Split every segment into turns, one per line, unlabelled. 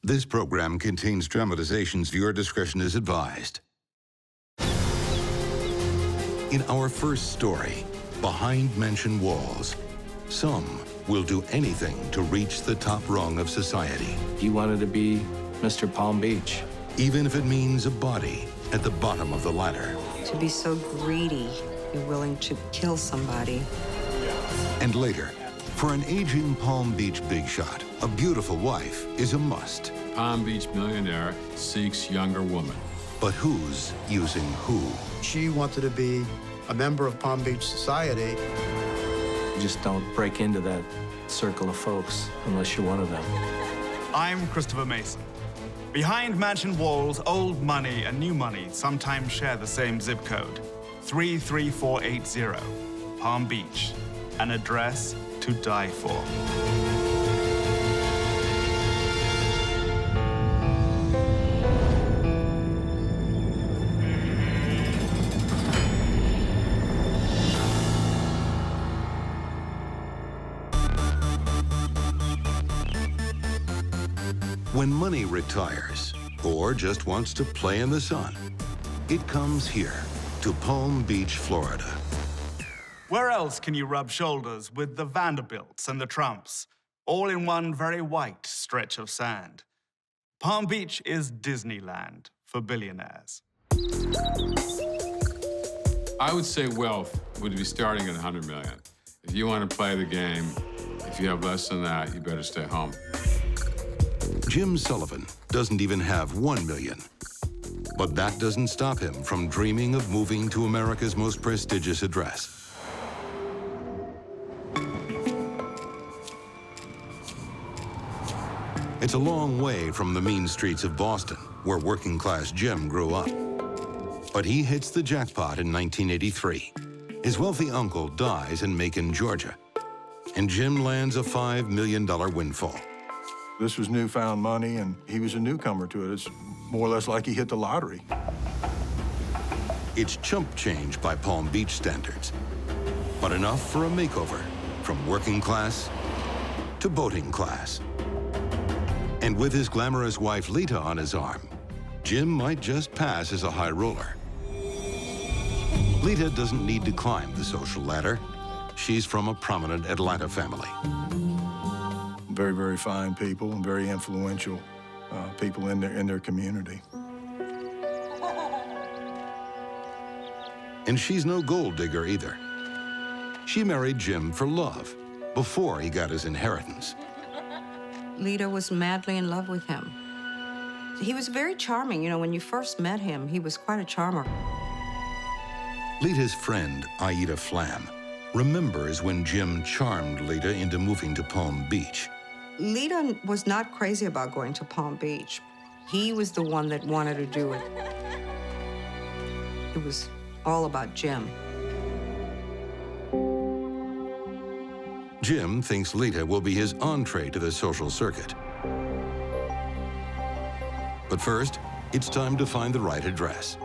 This program contains dramatizations. Viewer discretion is advised. In our first story, Behind Mansion Walls, some will do anything to reach the top rung of society.
He wanted to be Mr. Palm Beach.
Even if it means a body at the bottom of the ladder.
To be so greedy, you're willing to kill somebody.
And later, for an aging Palm Beach big shot, a beautiful wife is a must.
Palm Beach millionaire seeks younger woman.
But who's using who?
She wanted to be a member of Palm Beach society.
You just don't break into that circle of folks unless you're one of them.
I'm Christopher Mason. Behind mansion walls, old money and new money sometimes share the same zip code. 33480, Palm Beach, an address to die for.
When money retires, or just wants to play in the sun, it comes here to Palm Beach, Florida.
Where else can you rub shoulders with the Vanderbilts and the Trumps, all in one very white stretch of sand? Palm Beach is Disneyland for billionaires.
I would say wealth would be starting at 100 million. If you want to play the game, if you have less than that, you better stay home.
Jim Sullivan doesn't even have 1 million. But that doesn't stop him from dreaming of moving to America's most prestigious address. It's a long way from the mean streets of Boston, where working-class Jim grew up. But he hits the jackpot in 1983. His wealthy uncle dies in Macon, Georgia, and Jim lands a $5 million windfall.
This was newfound money, and he was a newcomer to it. It's more or less like he hit the lottery.
It's chump change by Palm Beach standards, but enough for a makeover from working class to boating class. And with his glamorous wife Lita on his arm, Jim might just pass as a high roller. Lita doesn't need to climb the social ladder. She's from a prominent Atlanta family.
Very, very fine people and very influential people in their community.
And she's no gold digger either. She married Jim for love before he got his inheritance.
Lita was madly in love with him. He was very charming. You know, when you first met him, he was quite a charmer.
Lita's friend, Aida Flam, remembers when Jim charmed Lita into moving to Palm Beach.
Lita was not crazy about going to Palm Beach. He was the one that wanted to do it. It was all about Jim.
Jim thinks Lita will be his entree to the social circuit. But first, it's time to find the right address.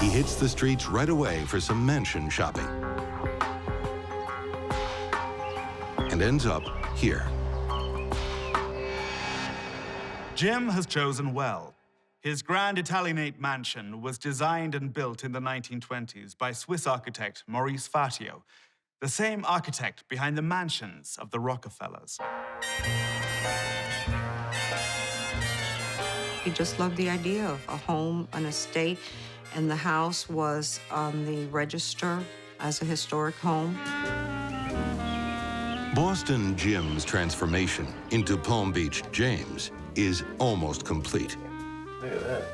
He hits the streets right away for some mansion shopping. And ends up here.
Jim has chosen well. His grand Italianate mansion was designed and built in the 1920s by Swiss architect Maurice Fatio, the same architect behind the mansions of the Rockefellers.
He just loved the idea of a home, an estate, and the house was on the register as a historic home.
Boston Jim's transformation into Palm Beach James is almost complete.
Look at that.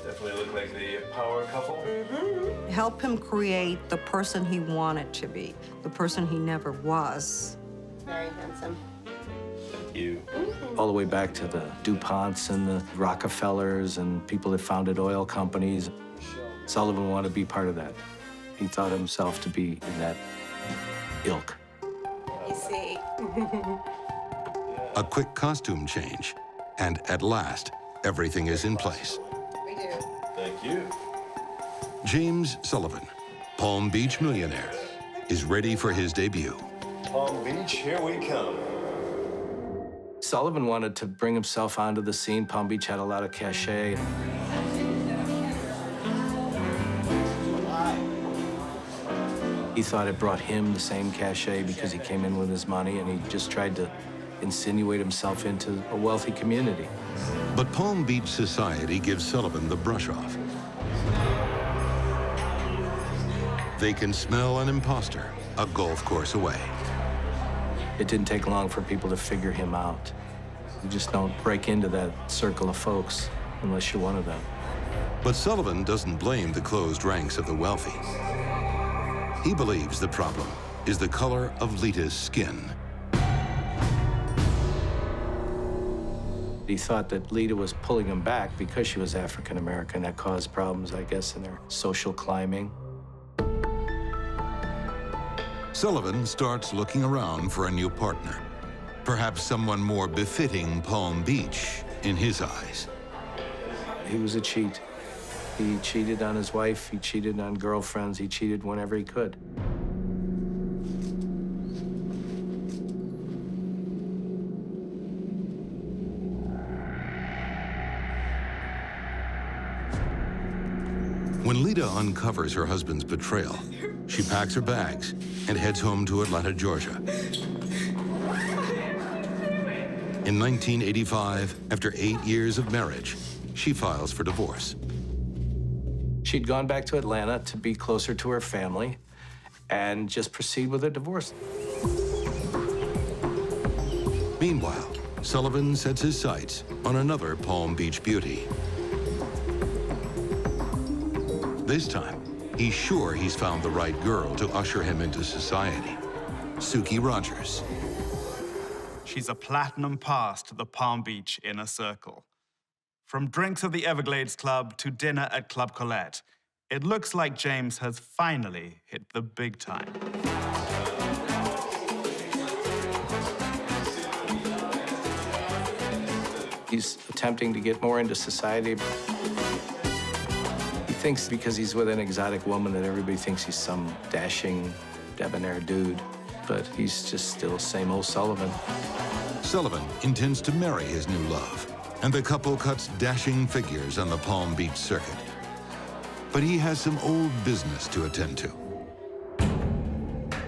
Definitely look like the power couple.
Help him create the person he wanted to be, the person he never was.
Very handsome.
Thank you.
All the way back to the DuPonts and the Rockefellers and people that founded oil companies. Sullivan wanted to be part of that. He thought himself to be in that ilk.
You see.
A quick costume change, and at last, everything is in place.
We do.
Thank you.
James Sullivan, Palm Beach millionaire, is ready for his debut.
Palm Beach, here we come.
Sullivan wanted to bring himself onto the scene. Palm Beach had a lot of cachet. He thought it brought him the same cachet because he came in with his money, and he just tried to insinuate himself into a wealthy community.
But Palm Beach society gives Sullivan the brush off. They can smell an imposter a golf course away.
It didn't take long for people to figure him out. You just don't break into that circle of folks unless you're one of them.
But Sullivan doesn't blame the closed ranks of the wealthy. He believes the problem is the color of Lita's skin.
He thought that Lita was pulling him back because she was African-American. That caused problems, I guess, in their social climbing.
Sullivan starts looking around for a new partner. Perhaps someone more befitting Palm Beach in his eyes.
He was a cheat. He cheated on his wife, he cheated on girlfriends, he cheated whenever he could.
When Lita uncovers her husband's betrayal, she packs her bags and heads home to Atlanta, Georgia. In 1985, after 8 years of marriage, she files for divorce.
She'd gone back to Atlanta to be closer to her family and just proceed with her divorce.
Meanwhile, Sullivan sets his sights on another Palm Beach beauty. This time, he's sure he's found the right girl to usher him into society. Suki Rogers.
She's a platinum pass to the Palm Beach inner circle. From drinks at the Everglades Club to dinner at Club Colette, it looks like James has finally hit the big time.
He's attempting to get more into society. He thinks because he's with an exotic woman that everybody thinks he's some dashing, debonair dude. But he's just still same old Sullivan.
Sullivan intends to marry his new love, and the couple cuts dashing figures on the Palm Beach circuit. But he has some old business to attend to.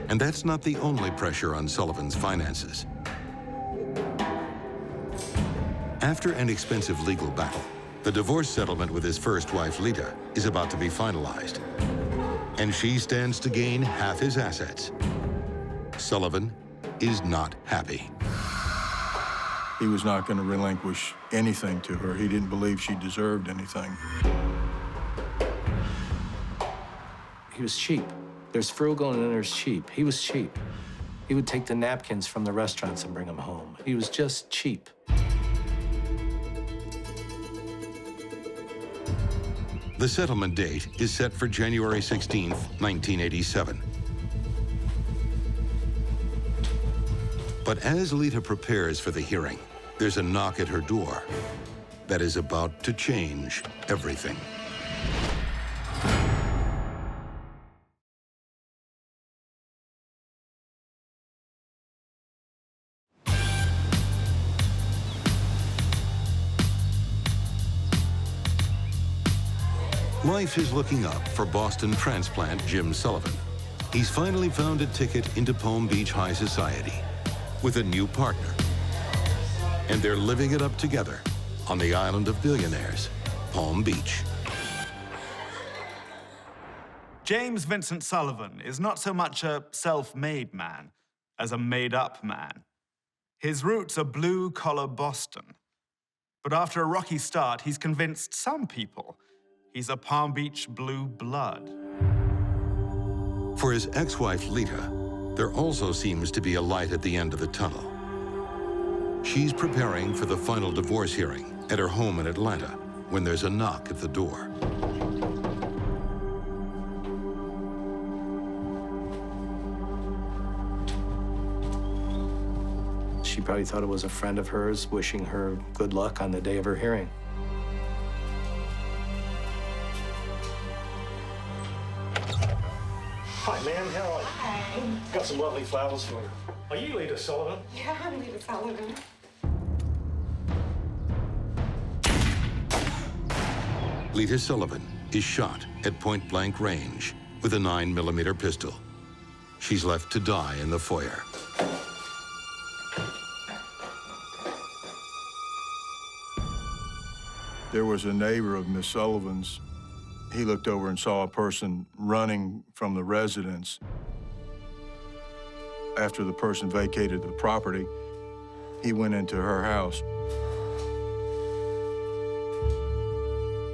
And that's not the only pressure on Sullivan's finances. After an expensive legal battle, the divorce settlement with his first wife, Lita, is about to be finalized. And she stands to gain half his assets. Sullivan is not happy.
He was not going to relinquish anything to her. He didn't believe she deserved anything.
He was cheap. There's frugal and then there's cheap. He was cheap. He would take the napkins from the restaurants and bring them home. He was just cheap.
The settlement date is set for January 16th, 1987. But as Lita prepares for the hearing, there's a knock at her door that is about to change everything. Life is looking up for Boston transplant Jim Sullivan. He's finally found a ticket into Palm Beach high society with a new partner. And they're living it up together on the island of billionaires, Palm Beach.
James Vincent Sullivan is not so much a self-made man as a made-up man. His roots are blue-collar Boston. But after a rocky start, he's convinced some people he's a Palm Beach blue blood.
For his ex-wife, Lita, there also seems to be a light at the end of the tunnel. She's preparing for the final divorce hearing at her home in Atlanta when there's a knock at the door.
She probably thought it was a friend of hers wishing her good luck on the day of her hearing.
Hi, ma'am. How are you?
Hi.
Got some lovely flowers for you. Are you Lita Sullivan?
Yeah, I'm Lita Sullivan.
Lita Sullivan is shot at point-blank range with a 9mm pistol. She's left to die in the foyer.
There was a neighbor of Miss Sullivan's. He looked over and saw a person running from the residence. After the person vacated the property, he went into her house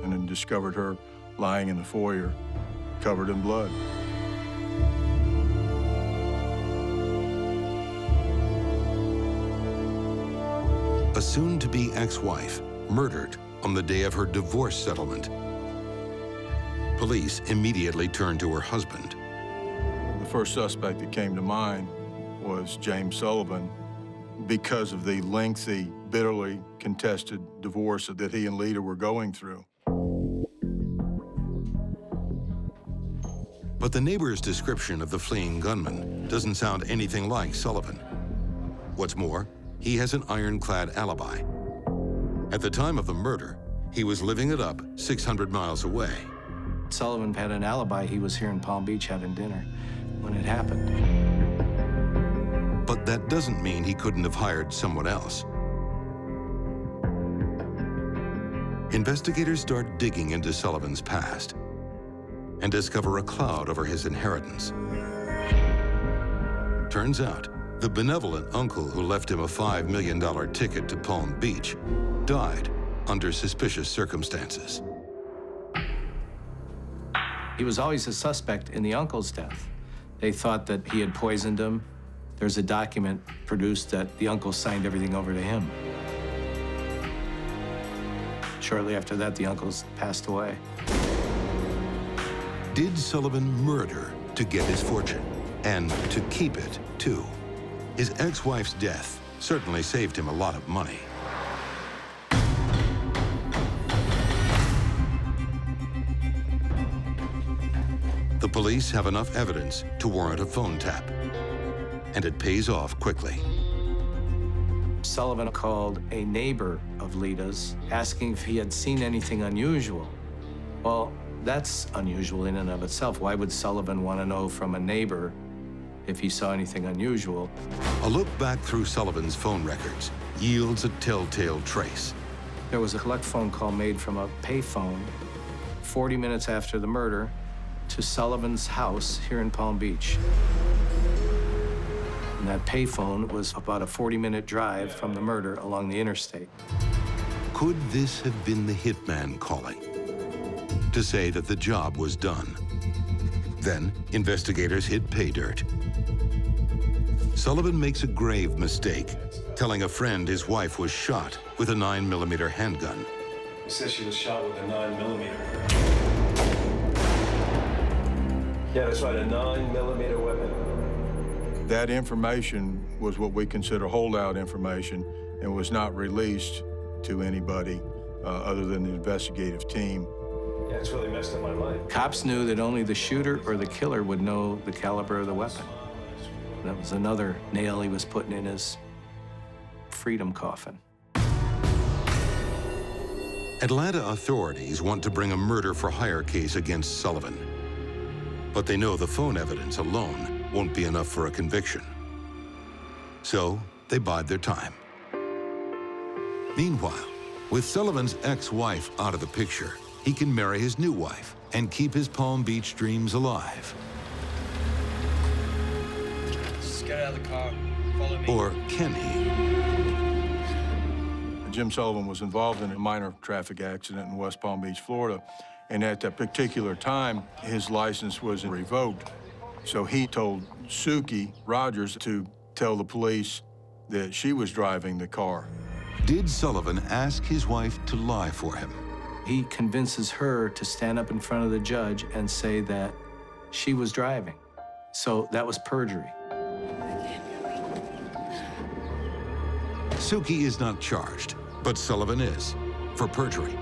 and then discovered her lying in the foyer, covered in blood.
A soon-to-be ex-wife murdered on the day of her divorce settlement. Police immediately turned to her husband.
The first suspect that came to mind was James Sullivan because of the lengthy, bitterly contested divorce that he and Lita were going through.
But the neighbor's description of the fleeing gunman doesn't sound anything like Sullivan. What's more, he has an ironclad alibi. At the time of the murder, he was living it up 600 miles away.
Sullivan had an alibi. He was here in Palm Beach having dinner when it happened.
But that doesn't mean he couldn't have hired someone else. Investigators start digging into Sullivan's past and discover a cloud over his inheritance. Turns out, the benevolent uncle who left him a $5 million ticket to Palm Beach died under suspicious circumstances.
He was always a suspect in the uncle's death. They thought that he had poisoned him. There's a document produced that the uncle signed everything over to him. Shortly after that, the uncle's passed away.
Did Sullivan murder to get his fortune? And to keep it, too? His ex-wife's death certainly saved him a lot of money. The police have enough evidence to warrant a phone tap, and it pays off quickly.
Sullivan called a neighbor of Lita's, asking if he had seen anything unusual. Well, that's unusual in and of itself. Why would Sullivan want to know from a neighbor if he saw anything unusual?
A look back through Sullivan's phone records yields a telltale trace.
There was a collect phone call made from a payphone 40 minutes after the murder to Sullivan's house here in Palm Beach. And that payphone was about a 40-minute drive from the murder along the interstate.
Could this have been the hitman calling to say that the job was done? Then investigators hit pay dirt. Sullivan makes a grave mistake, telling a friend his wife was shot with a 9mm handgun.
He says she was shot with a 9mm. Yeah, that's right, a 9mm weapon.
That information was what we consider holdout information and was not released to anybody other than the investigative team.
Yeah, it's really messed up my life.
Cops knew that only the shooter or the killer would know the caliber of the weapon. That was another nail he was putting in his freedom coffin.
Atlanta authorities want to bring a murder-for-hire case against Sullivan. But they know the phone evidence alone won't be enough for a conviction. So they bide their time. Meanwhile, with Sullivan's ex-wife out of the picture, he can marry his new wife and keep his Palm Beach dreams alive.
Just get out of the car. Follow me.
Or can he?
Jim Sullivan was involved in a minor traffic accident in West Palm Beach, Florida. And at that particular time, his license was revoked. So he told Suki Rogers to tell the police that she was driving the car.
Did Sullivan ask his wife to lie for him?
He convinces her to stand up in front of the judge and say that she was driving. So that was perjury.
Suki is not charged, but Sullivan is, for perjury,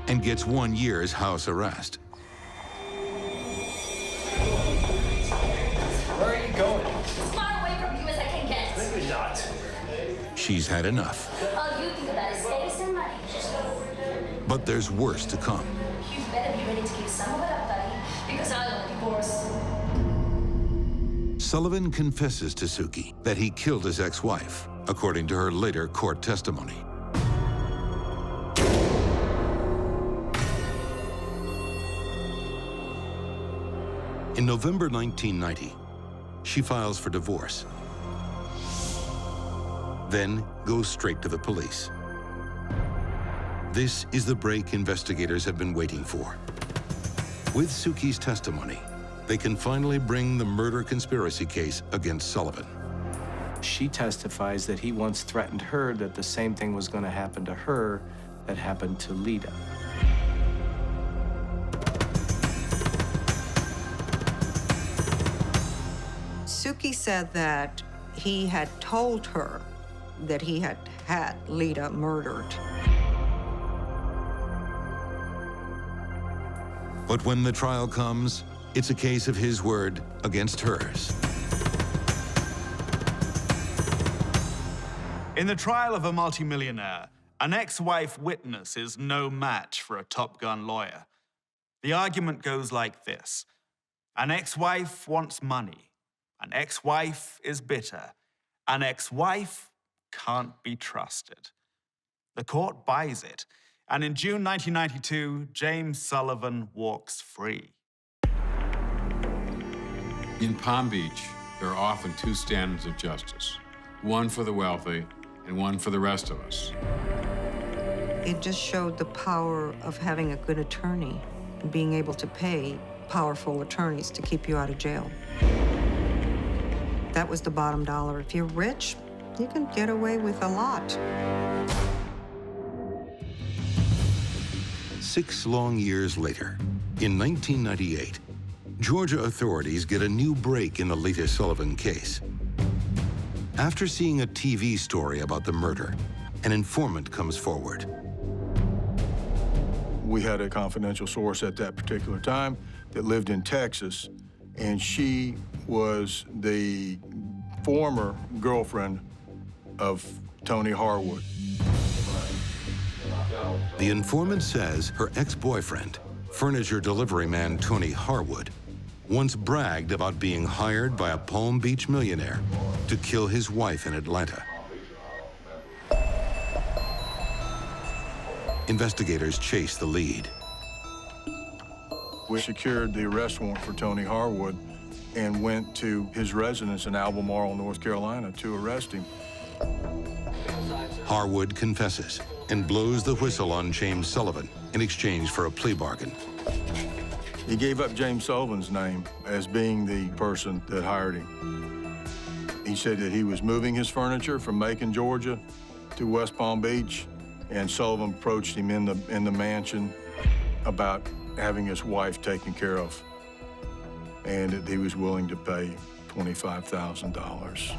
and gets 1 year's house arrest.
Where are you going?
As far away from you as I can get.
Maybe not.
She's had enough.
All you think about is status and money.
But there's worse to come.
course.
Sullivan confesses to Suki that he killed his ex-wife, according to her later court testimony. In November 1990, she files for divorce, then goes straight to the police. This is the break investigators have been waiting for. With Suki's testimony, they can finally bring the murder conspiracy case against Sullivan.
She testifies that he once threatened her that the same thing was going to happen to her that happened to Lita.
Suki said that he had told her that he had had Lita murdered.
But when the trial comes, it's a case of his word against hers.
In the trial of a multimillionaire, an ex-wife witness is no match for a Top Gun lawyer. The argument goes like this. An ex-wife wants money. An ex-wife is bitter. An ex-wife can't be trusted. The court buys it, and in June 1992, James Sullivan walks free.
In Palm Beach, there are often two standards of justice, one for the wealthy and one for the rest of us.
It just showed the power of having a good attorney and being able to pay powerful attorneys to keep you out of jail. That was the bottom dollar. If you're rich, you can get away with a lot.
6 long years later, in 1998, Georgia authorities get a new break in the Lita Sullivan case. After seeing a TV story about the murder, an informant comes forward.
We had a confidential source at that particular time that lived in Texas, and she was the former girlfriend of Tony Harwood.
The informant says her ex-boyfriend, furniture delivery man Tony Harwood, once bragged about being hired by a Palm Beach millionaire to kill his wife in Atlanta. Investigators chase the lead.
We secured the arrest warrant for Tony Harwood and went to his residence in Albemarle, North Carolina, to arrest him.
Harwood confesses and blows the whistle on James Sullivan in exchange for a plea bargain.
He gave up James Sullivan's name as being the person that hired him. He said that he was moving his furniture from Macon, Georgia to West Palm Beach, and Sullivan approached him in the mansion about having his wife taken care of, and that he was willing to pay $25,000.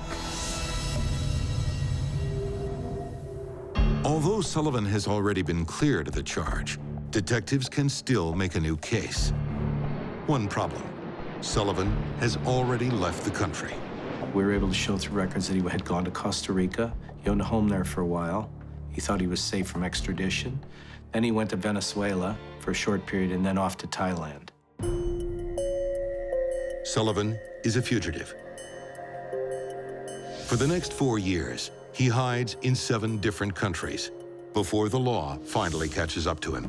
Although Sullivan has already been cleared of the charge, detectives can still make a new case. One problem, Sullivan has already left the country.
We were able to show through records that he had gone to Costa Rica. He owned a home there for a while. He thought he was safe from extradition. Then he went to Venezuela for a short period and then off to Thailand.
Sullivan is a fugitive. For the next 4 years, he hides in 7 different countries before the law finally catches up to him.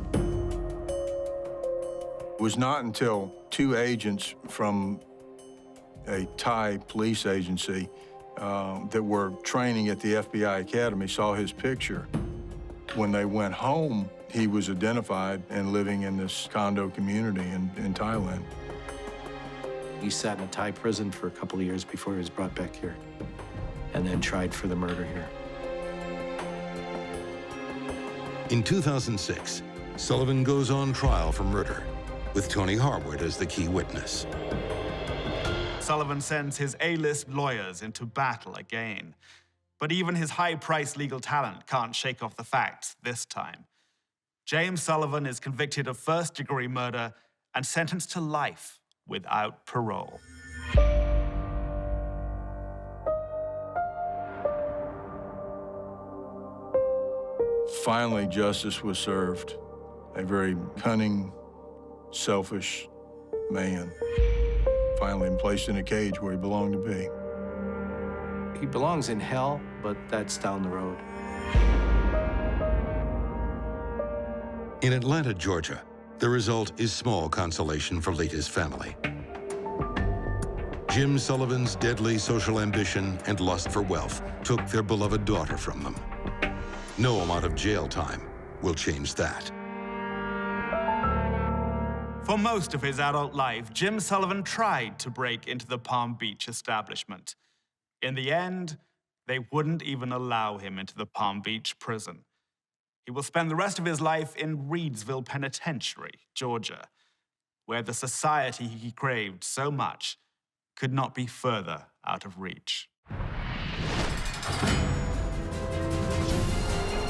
It was not until 2 agents from a Thai police agency that were training at the FBI Academy saw his picture. When they went home, he was identified and living in this condo community in Thailand.
He sat in a Thai prison for a couple of years before he was brought back here, and then tried for the murder here.
In 2006, Sullivan goes on trial for murder, with Tony Harwood as the key witness.
Sullivan sends his A-list lawyers into battle again. But even his high-priced legal talent can't shake off the facts this time. James Sullivan is convicted of first-degree murder and sentenced to life without parole.
Finally, justice was served. A very cunning, selfish man finally placed in a cage where he belonged to be.
He belongs in hell, but that's down the road.
In Atlanta, Georgia, the result is small consolation for Lita's family. Jim Sullivan's deadly social ambition and lust for wealth took their beloved daughter from them. No amount of jail time will change that.
For most of his adult life, Jim Sullivan tried to break into the Palm Beach establishment. In the end, they wouldn't even allow him into the Palm Beach prison. He will spend the rest of his life in Reedsville Penitentiary, Georgia, where the society he craved so much could not be further out of reach.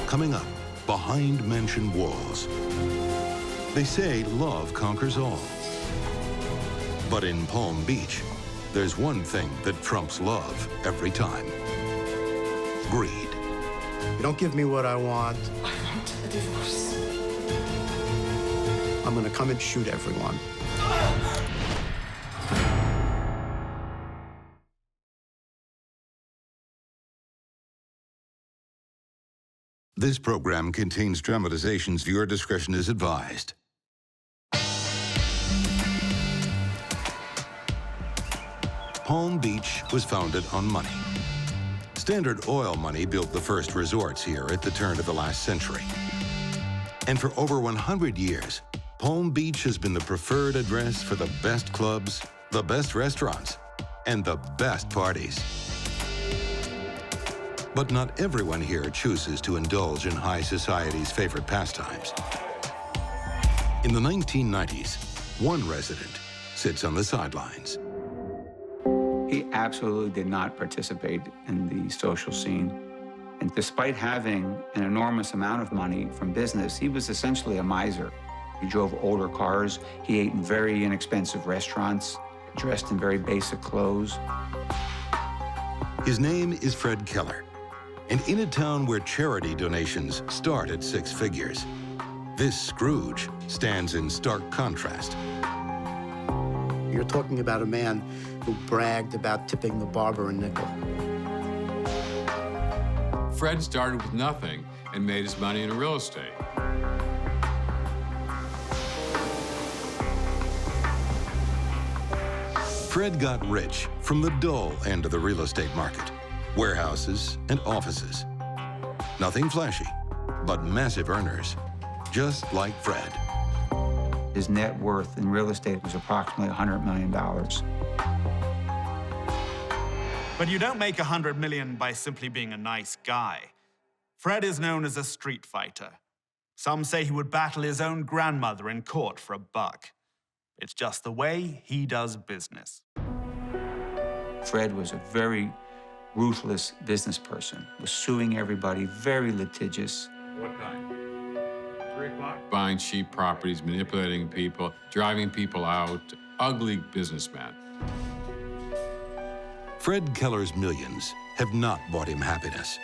Coming up, behind mansion walls. They say love conquers all. But in Palm Beach, there's one thing that trumps love every time. Greed.
You don't give me what I want,
I want a divorce.
I'm gonna come and shoot everyone.
This program contains dramatizations. Viewer discretion is advised. Palm Beach was founded on money. Standard Oil money built the first resorts here at the turn of the last century. And for over 100 years, Palm Beach has been the preferred address for the best clubs, the best restaurants, and the best parties. But not everyone here chooses to indulge in high society's favorite pastimes. In the 1990s, one resident sits on the sidelines.
He absolutely did not participate in the social scene. And despite having an enormous amount of money from business, he was essentially a miser. He drove older cars, he ate in very inexpensive restaurants, dressed in very basic clothes.
His name is Fred Keller. And in a town where charity donations start at 6 figures, this Scrooge stands in stark contrast.
You're talking about a man who bragged about tipping the barber a nickel.
Fred started with nothing and made his money in real estate.
Fred got rich from the dull end of the real estate market. Warehouses and offices. Nothing flashy, but massive earners, just like Fred.
His net worth in real estate was approximately $100 million.
But you don't make $100 million by simply being a nice guy. Fred is known as a street fighter. Some say he would battle his own grandmother in court for $1. It's just the way he does business.
Fred was a very ruthless business person, was suing everybody, very litigious.
What kind? 3 o'clock? Buying cheap properties, manipulating people, driving people out. Ugly businessman.
Fred Keller's millions have not bought him happiness.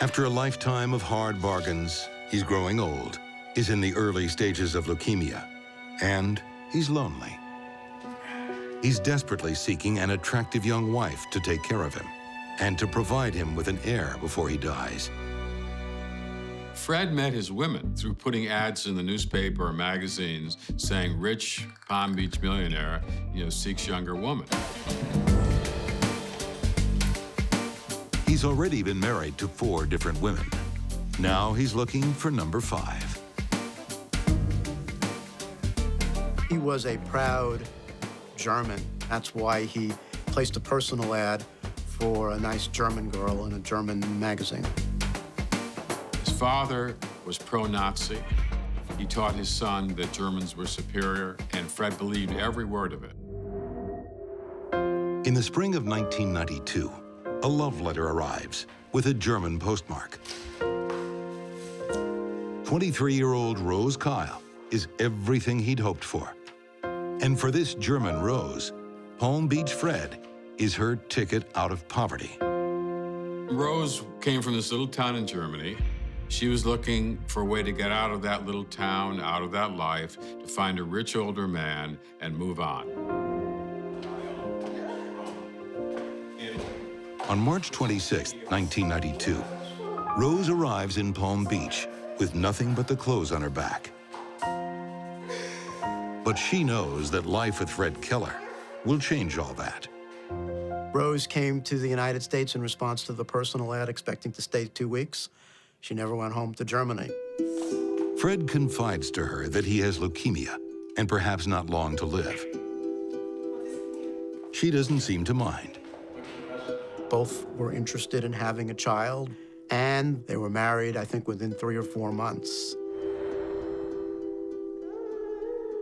After a lifetime of hard bargains, he's growing old, is in the early stages of leukemia, and he's lonely. He's desperately seeking an attractive young wife to take care of him and to provide him with an heir before he dies.
Fred met his women through putting ads in the newspaper or magazines saying rich Palm Beach millionaire, seeks younger woman.
He's already been married to 4 different women. Now he's looking for number 5.
He was a proud German. That's why he placed a personal ad for a nice German girl in a German magazine.
His father was pro-Nazi. He taught his son that Germans were superior, and Fred believed every word of it.
In the spring of 1992, a love letter arrives with a German postmark. 23-year-old Rose Kyle is everything he'd hoped for. And for this German Rose, Palm Beach Fred is her ticket out of poverty.
Rose came from this little town in Germany. She was looking for a way to get out of that little town, out of that life, to find a rich older man and move on.
On March 26, 1992, Rose arrives in Palm Beach with nothing but the clothes on her back. But she knows that life with Fred Keller will change all that.
Rose came to the United States in response to the personal ad, expecting to stay 2 weeks. She never went home to Germany.
Fred confides to her that he has leukemia and perhaps not long to live. She doesn't seem to mind.
Both were interested in having a child, and they were married, I think, within 3 or 4 months.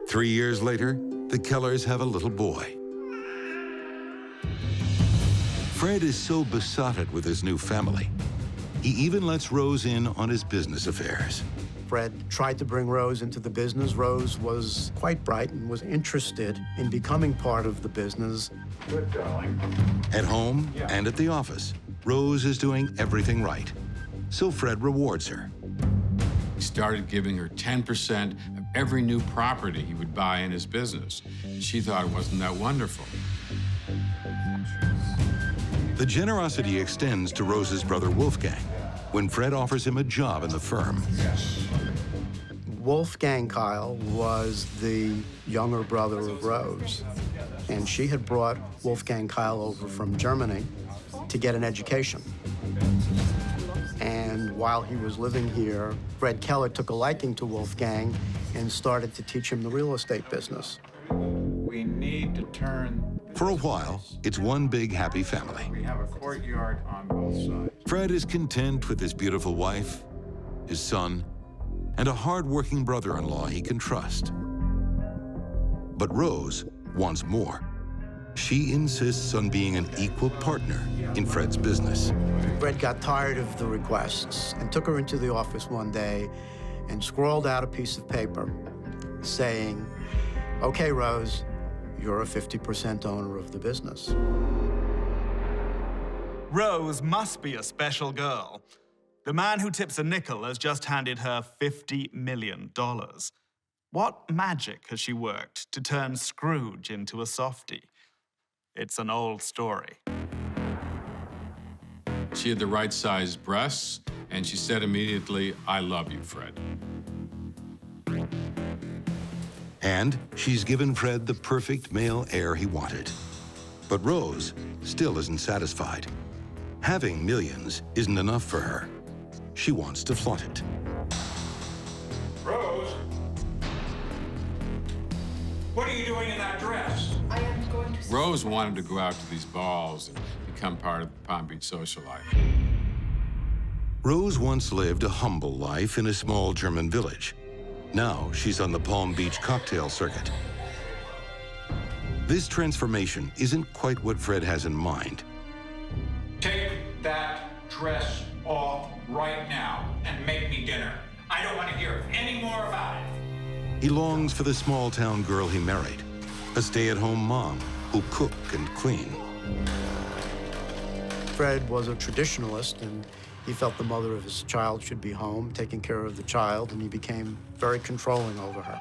3 years later, the Kellers have a little boy. Fred is so besotted with his new family, he even lets Rose in on his business affairs.
Fred tried to bring Rose into the business. Rose was quite bright and was interested in becoming part of the business.
Good, darling.
At home and at the office, Rose is doing everything right. So Fred rewards her.
He started giving her 10% of every new property he would buy in his business. She thought it wasn't that wonderful.
The generosity extends to Rose's brother Wolfgang when Fred offers him a job in the firm.
Wolfgang Kyle was the younger brother of Rose, and she had brought Wolfgang Kyle over from Germany to get an education. And while he was living here, Fred Keller took a liking to Wolfgang and started to teach him the real estate business.
We need to turn...
For a while, it's one big happy family.
We have a courtyard on both sides.
Fred is content with his beautiful wife, his son, and a hard-working brother-in-law he can trust. But Rose wants more. She insists on being an equal partner in Fred's business.
Fred got tired of the requests and took her into the office one day and scrawled out a piece of paper saying, "Okay, Rose, you're a 50% owner of the business."
Rose must be a special girl. The man who tips a nickel has just handed her $50 million. What magic has she worked to turn Scrooge into a softie? It's an old story.
She had the right size breasts, and she said immediately, "I love you, Fred."
And she's given Fred the perfect male heir he wanted. But Rose still isn't satisfied. Having millions isn't enough for her. She wants to flaunt it.
Rose? What are you doing in that dress?
I am going to...
Rose wanted to go out to these balls and become part of the Palm Beach social life.
Rose once lived a humble life in a small German village. Now she's on the Palm Beach cocktail circuit. This transformation isn't quite what Fred has in mind.
Take that dress off right now and make me dinner. I don't want to hear any more about it.
He longs for the small-town girl he married, a stay-at-home mom who'll cook and clean.
Fred was a traditionalist, and he felt the mother of his child should be home, taking care of the child, and he became very controlling over her.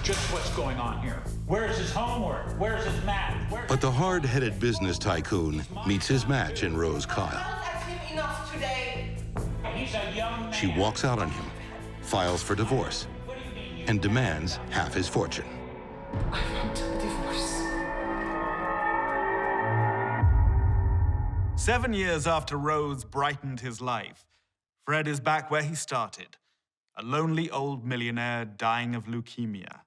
Just what's going on here? Where's his homework? Where's his math?
But the hard-headed business tycoon meets his match in Rose Kyle.
enough today.
He's a young man.
She walks out on him, files for divorce, and demands half his fortune.
I want a divorce.
7 years after Rose brightened his life, Fred is back where he started, a lonely old millionaire dying of leukemia.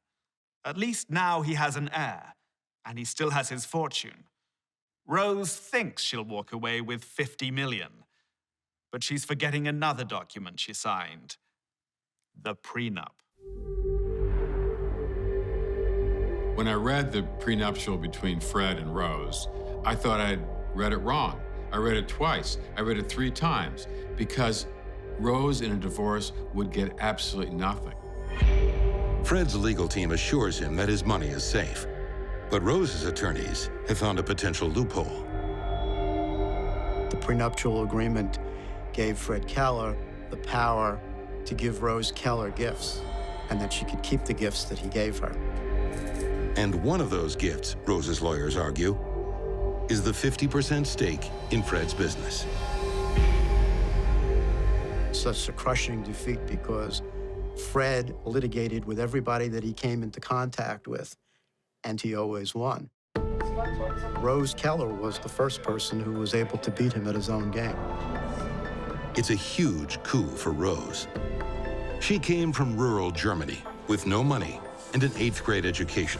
At least now he has an heir, and he still has his fortune. Rose thinks she'll walk away with $50 million, but she's forgetting another document she signed, the prenup.
When I read the prenuptial between Fred and Rose, I thought I'd read it wrong. I read it twice. I read it 3 times, because Rose in a divorce would get absolutely nothing.
Fred's legal team assures him that his money is safe, but Rose's attorneys have found a potential loophole.
The prenuptial agreement gave Fred Keller the power to give Rose Keller gifts, and that she could keep the gifts that he gave her.
And one of those gifts, Rose's lawyers argue, is the 50% stake in Fred's business.
Such a crushing defeat because Fred litigated with everybody that he came into contact with, and he always won. Rose Keller was the first person who was able to beat him at his own game.
It's a huge coup for Rose. She came from rural Germany with no money and an 8th grade education.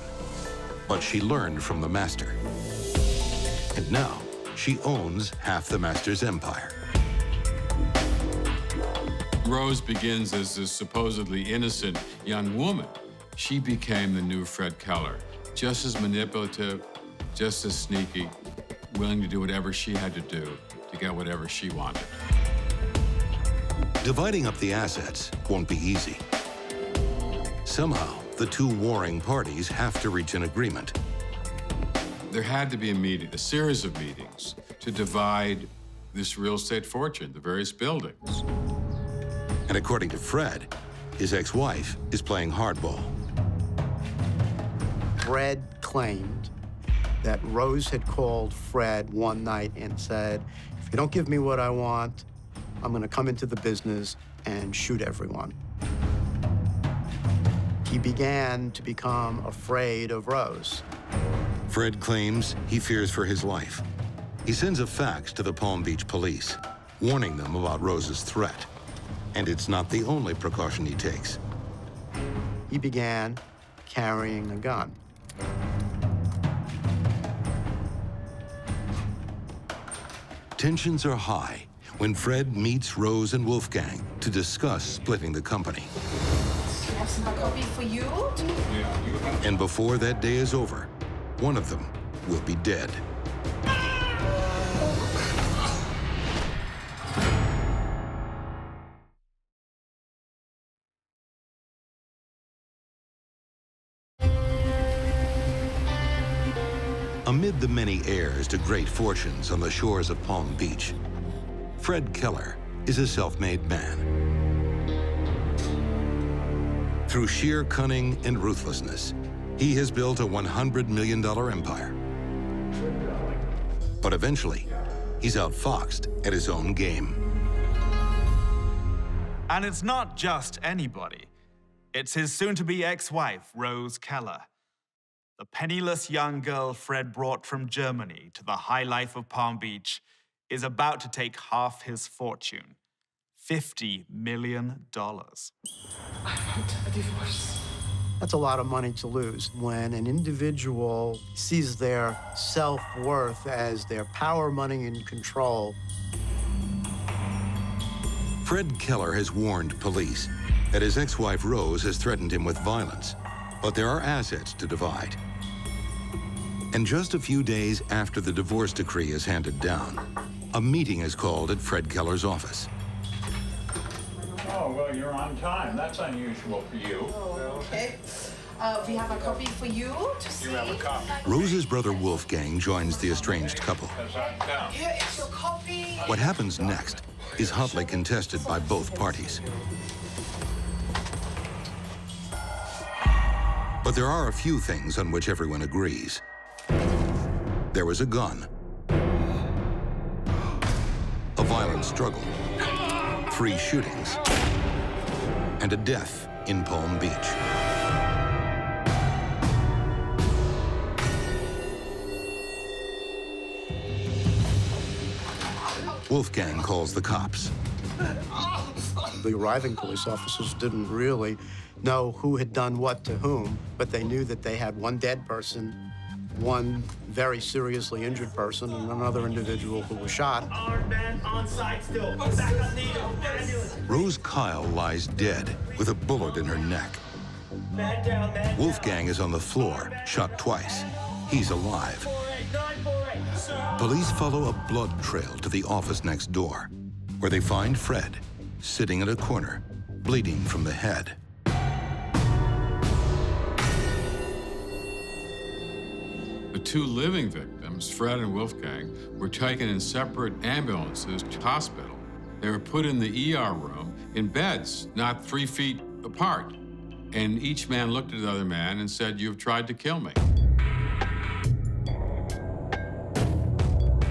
But she learned from the master. And now she owns half the master's empire.
Rose begins as a supposedly innocent young woman. She became the new Fred Keller, just as manipulative, just as sneaky, willing to do whatever she had to do to get whatever she wanted.
Dividing up the assets won't be easy. Somehow, the two warring parties have to reach an agreement.
There had to be a meeting, a series of meetings, to divide this real estate fortune, the various buildings.
And according to Fred, his ex-wife is playing hardball.
Fred claimed that Rose had called Fred one night and said, if you don't give me what I want, I'm going to come into the business and shoot everyone. He began to become afraid of Rose.
Fred claims he fears for his life. He sends a fax to the Palm Beach police, warning them about Rose's threat. And it's not the only precaution he takes.
He began carrying a gun.
Tensions are high when Fred meets Rose and Wolfgang to discuss splitting the company.
I have some coffee for you.
And before that day is over, one of them will be dead. Amid the many heirs to great fortunes on the shores of Palm Beach, Fred Keller is a self-made man. Through sheer cunning and ruthlessness, he has built a $100 million empire. But eventually, he's outfoxed at his own game.
And it's not just anybody. It's his soon-to-be ex-wife, Rose Keller. The penniless young girl Fred brought from Germany to the high life of Palm Beach is about to take half his fortune, $50 million.
I want a divorce.
That's a lot of money to lose when an individual sees their self-worth as their power, money, and control.
Fred Keller has warned police that his ex-wife Rose has threatened him with violence, but there are assets to divide. And just a few days after the divorce decree is handed down, a meeting is called at Fred Keller's office.
Oh, well, you're on time. That's unusual for you.
Oh, okay. We have a copy for you to see.
You have a copy.
Rose's brother Wolfgang joins the estranged couple.
Here is your copy.
What happens next is hotly contested by both parties. But there are a few things on which everyone agrees. There was a gun, a violent struggle, 3 shootings, and a death in Palm Beach. Wolfgang calls the cops.
The arriving police officers didn't really know who had done what to whom, but they knew that they had one dead person, one very seriously injured person, and another individual who was shot.
Armed man on site still. Back on needle.
Rose Kyle lies dead with a bullet in her neck.
Man down, man
Wolfgang is on the floor, shot twice. He's alive.
948.
Police follow a blood trail to the office next door, where they find Fred sitting in a corner, bleeding from the head.
The 2 living victims, Fred and Wolfgang, were taken in separate ambulances to hospital. They were put in the ER room in beds, not 3 feet apart. And each man looked at the other man and said, "You've tried to kill me."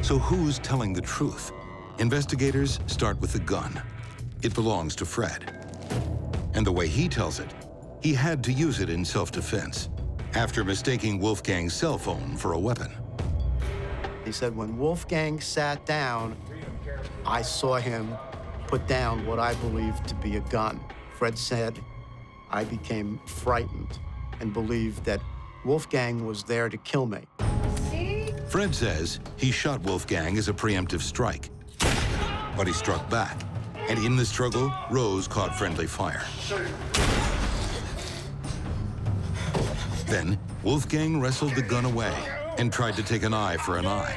So who's telling the truth? Investigators start with the gun. It belongs to Fred. And the way he tells it, he had to use it in self-defense after mistaking Wolfgang's cell phone for a weapon.
He said when Wolfgang sat down, I saw him put down what I believed to be a gun. Fred said, I became frightened and believed that Wolfgang was there to kill me.
Fred says he shot Wolfgang as a preemptive strike, but he struck back. And in the struggle, Rose caught friendly fire. Then, Wolfgang wrestled the gun away and tried to take an eye for an eye.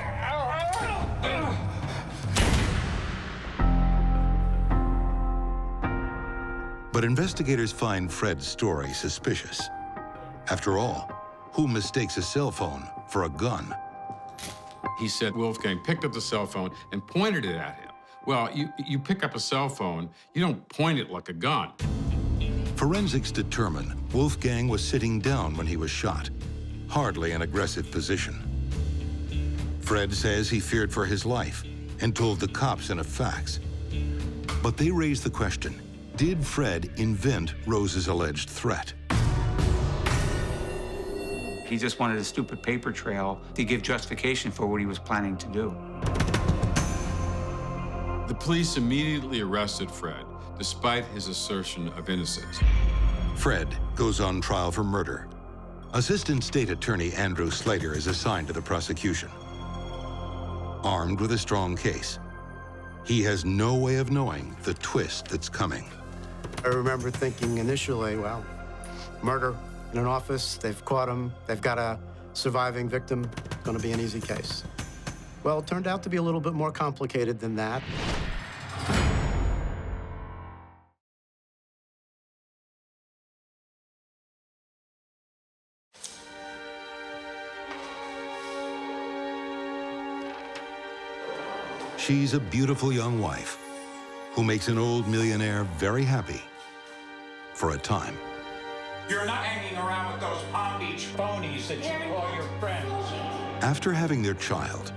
But investigators find Fred's story suspicious. After all, who mistakes a cell phone for a gun?
He said Wolfgang picked up the cell phone and pointed it at him. Well, you pick up a cell phone, you don't point it like a gun.
Forensics determine Wolfgang was sitting down when he was shot, hardly an aggressive position. Fred says he feared for his life and told the cops in a fax. But they raise the question, did Fred invent Rose's alleged threat?
He just wanted a stupid paper trail to give justification for what he was planning to do.
The police immediately arrested Fred, despite his assertion of innocence.
Fred goes on trial for murder. Assistant State Attorney Andrew Slater is assigned to the prosecution. Armed with a strong case, he has no way of knowing the twist that's coming.
I remember thinking initially, well, murder in an office, they've caught him, they've got a surviving victim, gonna be an easy case. Well, it turned out to be a little bit more complicated than that.
She's a beautiful young wife who makes an old millionaire very happy for a time.
You're not hanging around with those Palm Beach phonies that you call your friends.
After having their child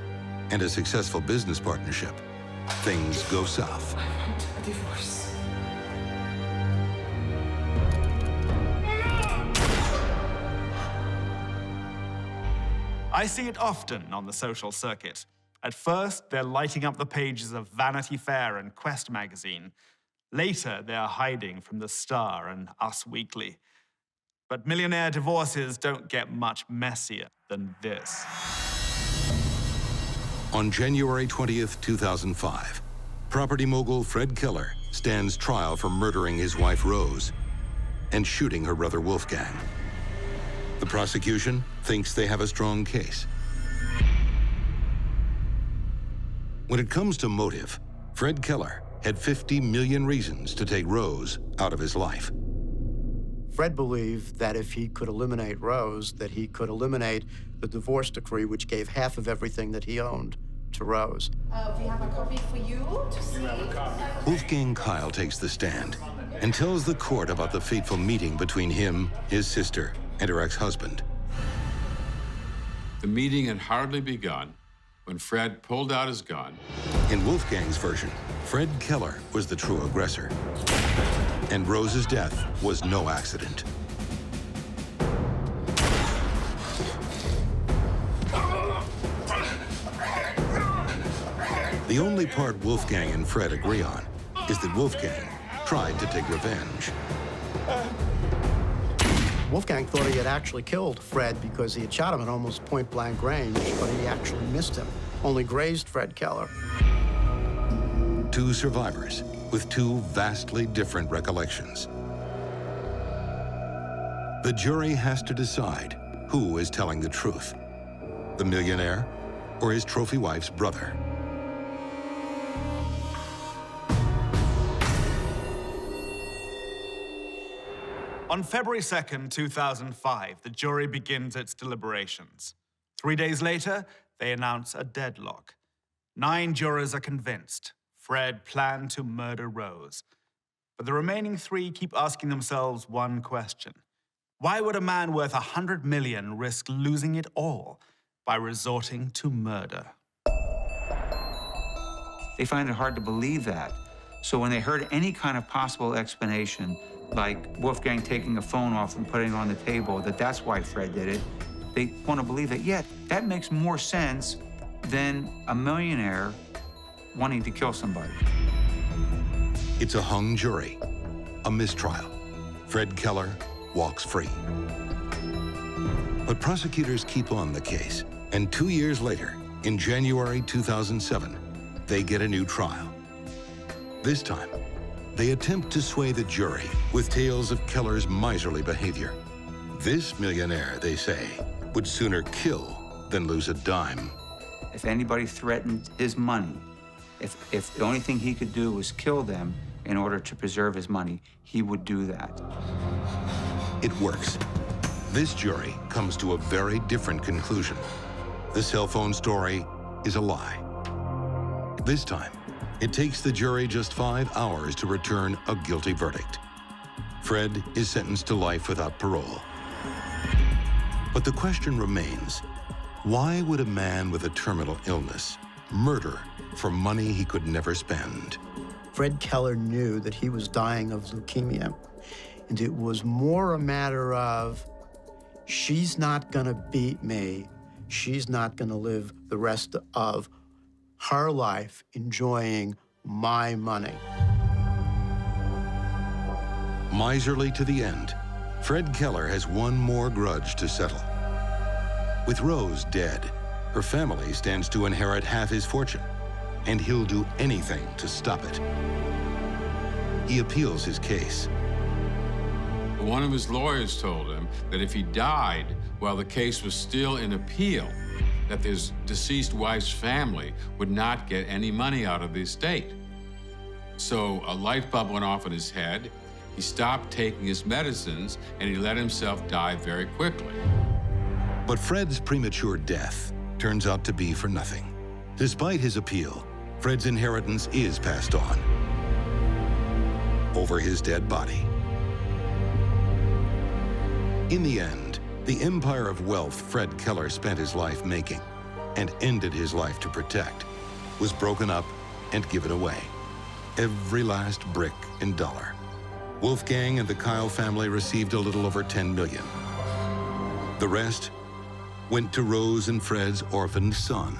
and a successful business partnership, things go south.
I want a divorce.
I see it often on the social circuit. At first, they're lighting up the pages of Vanity Fair and Quest magazine. Later, they're hiding from The Star and Us Weekly. But millionaire divorces don't get much messier than this.
On January 20th, 2005, property mogul Fred Keller stands trial for murdering his wife Rose and shooting her brother Wolfgang. The prosecution thinks they have a strong case. When it comes to motive, Fred Keller had 50 million reasons to take Rose out of his life.
Fred believed that if he could eliminate Rose, that he could eliminate the divorce decree, which gave half of everything that he owned to Rose.
We have a copy for you to see.
Wolfgang Kyle takes the stand and tells the court about the fateful meeting between him, his sister, and her ex-husband.
The meeting had hardly begun when Fred pulled out his gun.
In Wolfgang's version, Fred Keller was the true aggressor, and Rose's death was no accident. The only part Wolfgang and Fred agree on is that Wolfgang tried to take revenge.
Wolfgang thought he had actually killed Fred because he had shot him at almost point-blank range, but he actually missed him, only grazed Fred Keller.
Two survivors with two vastly different recollections. The jury has to decide who is telling the truth, the millionaire or his trophy wife's brother.
On February 2nd, 2005, the jury begins its deliberations. 3 days later, they announce a deadlock. 9 jurors are convinced Fred planned to murder Rose. But the remaining 3 keep asking themselves one question. Why would a man worth $100 million risk losing it all by resorting to murder?
They find it hard to believe that. So when they heard any kind of possible explanation, like Wolfgang taking a phone off and putting it on the table, that's why Fred did it, they want to believe that, yeah, that makes more sense than a millionaire wanting to kill somebody.
It's a hung jury, a mistrial. Fred Keller walks free. But prosecutors keep on the case, and 2 years later, in January 2007, they get a new trial. This time, they attempt to sway the jury with tales of Keller's miserly behavior. This millionaire, they say, would sooner kill than lose a dime.
If anybody threatened his money, if the only thing he could do was kill them in order to preserve his money, he would do that.
It works. This jury comes to a very different conclusion. The cell phone story is a lie. This time, it takes the jury just 5 hours to return a guilty verdict. Fred is sentenced to life without parole. But the question remains, why would a man with a terminal illness murder for money he could never spend?
Fred Keller knew that he was dying of leukemia, and it was more a matter of, she's not gonna beat me, she's not gonna live the rest of her life enjoying my money.
Miserly to the end, Fred Keller has one more grudge to settle. With Rose dead, her family stands to inherit half his fortune, and he'll do anything to stop it. He appeals his case.
One of his lawyers told him that if he died while the case was still in appeal, that his deceased wife's family would not get any money out of the estate. So a light bulb went off in his head, he stopped taking his medicines, and he let himself die very quickly.
But Fred's premature death turns out to be for nothing. Despite his appeal, Fred's inheritance is passed on over his dead body. In the end, the empire of wealth Fred Keller spent his life making and ended his life to protect was broken up and given away. Every last brick and dollar. Wolfgang and the Kyle family received a little over $10 million. The rest went to Rose and Fred's orphaned son.